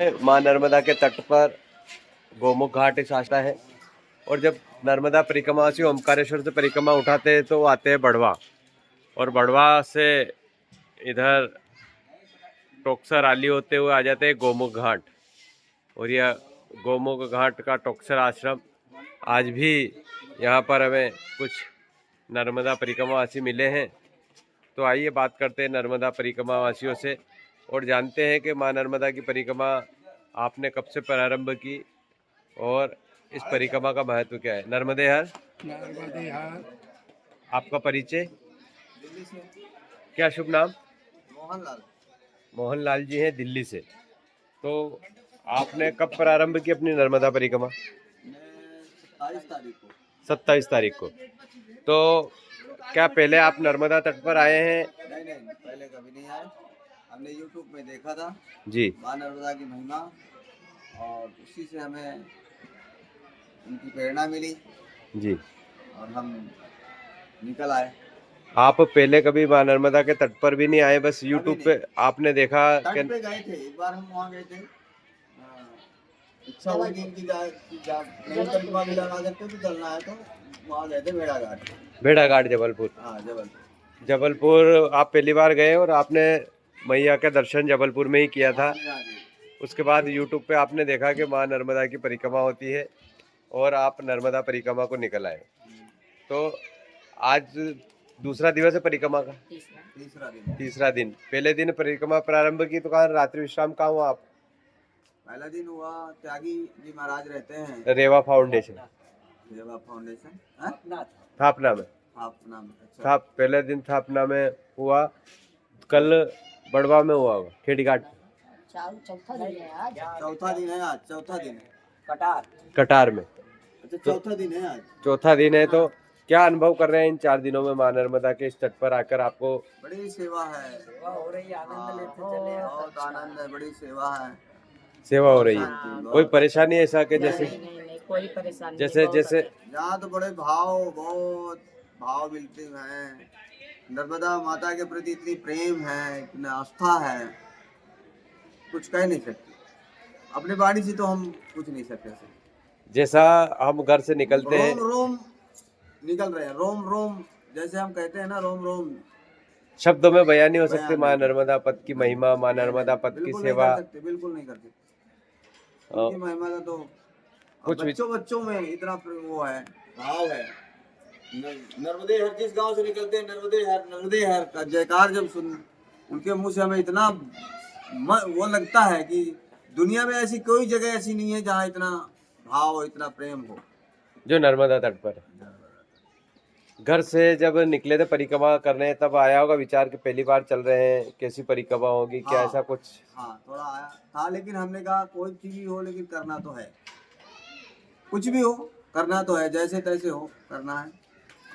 माँ नर्मदा के तट पर गोमुख घाट एक आस्था है। और जब नर्मदा परिक्रमा से ओमकारेश्वर से परिक्रमा उठाते हैं तो वो आते हैं बढ़वा, और बढ़वा से इधर टोकसर आली होते हुए आ जाते हैं गोमुख घाट। और यह गोमुख घाट का टोकसर आश्रम आज भी यहाँ पर हमें कुछ नर्मदा परिक्रमा वासी मिले हैं। तो आइए बात करते हैं नर्मदा परिक्रमा वासियों से और जानते हैं कि माँ नर्मदा की परिक्रमा आपने कब से प्रारंभ की और इस परिक्रमा का महत्व क्या है। नर्मदे हर। नर्मदे हर। आपका परिचय क्या, शुभ नाम? मोहनलाल। मोहनलाल जी हैं दिल्ली से। तो आपने कब प्रारंभ की अपनी नर्मदा परिक्रमा? 27 तारीख को। 27 तारीख को। तो क्या पहले आप नर्मदा तट पर आए हैं? नहीं, पहले कभी नहीं आए। हमने YouTube में देखा था जी। माँ नर्मदा की महिमा, और उसी से हमें उनकी प्रेरणा मिली जी। और हम निकल आए। आप पहले कभी माँ नर्मदा के तट पर भी नहीं आए, बस YouTube पे आपने देखा? तट पे गए थे, एक बार हम वहाँ गए थे। इच्छा हुई थी कि नहीं परिक्रमा भी लगा सकते तो चलना है, तो वहाँ गए थे भेड़ाघाट। भेड़ाघाट जबलपुर। हाँ, जबलपुर। जबलपुर आप पहली बार गए और आपने मैया का दर्शन जबलपुर में ही किया था। उसके बाद YouTube पे आपने देखा कि माँ नर्मदा की परिक्रमा होती है और आप नर्मदा परिक्रमा को निकल आए। तो आज दूसरा दिवस है परिक्रमा का? तीसरा दिन। पहले दिन परिक्रमा प्रारंभ की तो कहाँ रात्रि विश्राम कहाँ हुआ आप? पहला दिन हुआ त्यागी जी महाराज रहते हैं रेवा फाउंडेशन। रेवा फाउंडेशन थापना में। अच्छा। था पहले दिन थापना में हुआ। कल बड़वा में हुआ होगा, खेड़ी घाट। चौथा दिन है आज। चौथा दिन है कटार में। अच्छा, चौथा दिन है आज। चौथा दिन है। तो क्या अनुभव कर रहे हैं इन 4 दिनों में माँ नर्मदा के इस तट पर आकर? आपको बड़ी सेवा है, हो रही, आनंद लेते चले, बहुत आनंद है, बड़ी सेवा है। सेवा हो रही है। कोई परेशानी ऐसा कि जैसे नहीं, कोई परेशानी जैसे यहाँ तो बड़े बहुत भाव मिलते हैं। नर्मदा माता के प्रति इतनी प्रेम है, इतनी आस्था है, कुछ कह नहीं सकते। अपने बाणी से तो हम कुछ नहीं सकते। जैसा हम घर से निकलते हैं, रोम निकल रहे हैं, रोम जैसे हम कहते हैं ना, रोम शब्दों में बयान नहीं हो सकती माँ नर्मदा पद की महिमा, माँ नर्मदा पद की सेवा। बिल्कुल नहीं करते। उनकी महिमा का तो कुछ बच्चों में इतना वो है, भाव है। नर्मदे हर, जिस गांव से निकलते हैं नर्मदे हर का जयकार जब सुन उनके मुंह से, हमें इतना वो लगता है कि दुनिया में ऐसी कोई जगह ऐसी नहीं है जहाँ इतना भाव, इतना प्रेम हो जो नर्मदा तट पर है। घर से जब निकले थे परिक्रमा करने, तब आया होगा विचार कि पहली बार चल रहे हैं, कैसी परिक्रमा होगी? क्या ऐसा कुछ? हाँ, थोड़ा आया था, लेकिन हमने कहा कोई चीज भी हो, लेकिन करना तो है, कुछ भी हो करना तो है, जैसे तैसे हो करना है।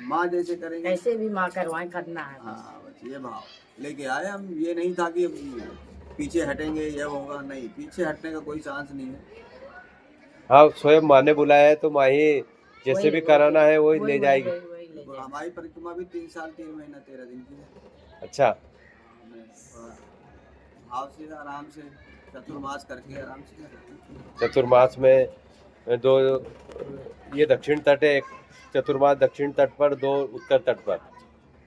माँ जैसे करेंगे, कैसे भी माँ करवाएं, करना है। हाँ, बस ये भाव लेके आए हम। ये नहीं था कि पीछे हटेंगे, ये होगा, नहीं, पीछे हटने का कोई चांस नहीं है। हाँ, स्वयं माँ ने बुलाया है तो माँ ही जैसे भी कराना है वही ले जाएगी। हमारी परिक्रमा भी 3 साल 3 महीना 13 दिन की है। अच्छा। भाव से आराम से चतुर्मास करके आराम से। चतुर्मास में 2 ये दक्षिण तट है, एक चतुर्मास दक्षिण तट पर, 2 उत्तर तट पर।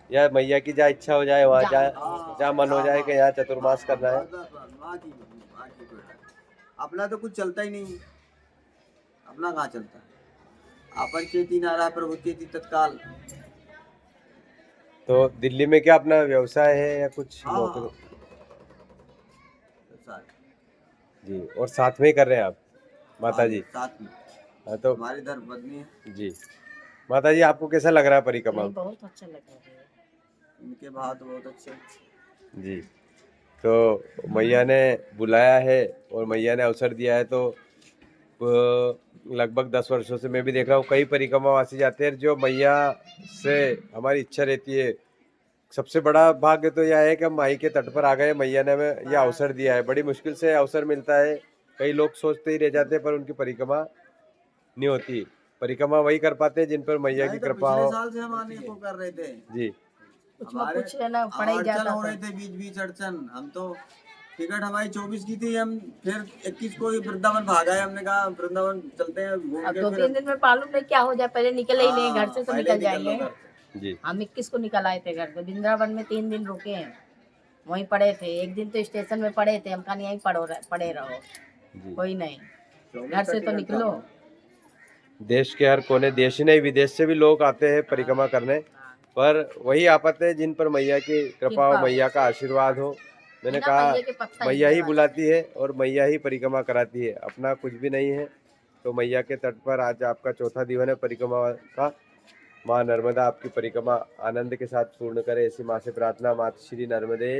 या मैया की जहाँ इच्छा हो जाए वहाँ जाए, जहाँ मन हो जाए कि यहाँ चतुर्मास करना है। अपना तो कुछ चलता ही नहीं, अपना कहाँ चलता है। अपन चेती नारा प्रभु चेती तत्काल। तो दिल्ली में क्या अपना व्यवसाय है या कुछ? जी, और साथ में ही कर रहे हैं आप माता जी? साथ में। हाँ, तो हमारी धर्म पत्नी है जी। माता जी, आपको कैसा लग रहा है परिक्रमा? बहुत अच्छा लग रहा है। इनके भाव तो बहुत अच्छे जी। तो मैया ने बुलाया है और मैया ने अवसर दिया है, तो लगभग 10 वर्षों से मैं भी देख रहा हूँ कई परिक्रमावासी जाते हैं। जो मैया से हमारी इच्छा रहती है, सबसे बड़ा भाग्य तो यह है कि हम माई के तट पर आ गए, मैया ने हमें यह अवसर दिया है। बड़ी मुश्किल से अवसर मिलता है, कई लोग सोचते ही रह जाते हैं पर उनकी परिक्रमा नहीं होती। परिक्रमा वही कर पाते हैं जिन पर मैया की कृपा हो। पिछले साल से हम आने को कर रहे थे जी। कुछ ना पड़े जाता हो रहे थे, बीच अड़चन। हम तो टिकट हमारी 24 की थी, हम फिर 21 को ही वृंदावन भाग आए। हमने कहा वृंदावन चलते हैं घूम अब के, 2-3 दिन में मालूम नहीं क्या हो जाए, पहले निकले ही नहीं, घर से तो पहले निकल निकल लो जाएंगे। घर से। जी हम 21 को निकल आए थे घर से, वृंदावन में 3 दिन रुके हैं, वहीं पड़े थे। एक दिन तो स्टेशन में पड़े थे, हम कहा यहीं पड़े रहो, जी। कोई नहीं, घर से तो निकलो। देश के हर कोने, देश ही नहीं विदेश से भी लोग आते हैं परिक्रमा करने, पर वही आफत है जिन पर मैया की कृपा और मैया का आशीर्वाद हो। मैंने बिना कहा मैया के पत्ता मैया हिलने ही वाला बुलाती है और मैया ही परिक्रमा कराती है, अपना कुछ भी नहीं है। तो मैया के तट पर आज आपका चौथा दिन है परिक्रमा का। माँ नर्मदा आपकी परिक्रमा आनंद के साथ पूर्ण करे, ऐसी माँ से प्रार्थना। माता श्री नर्मदे।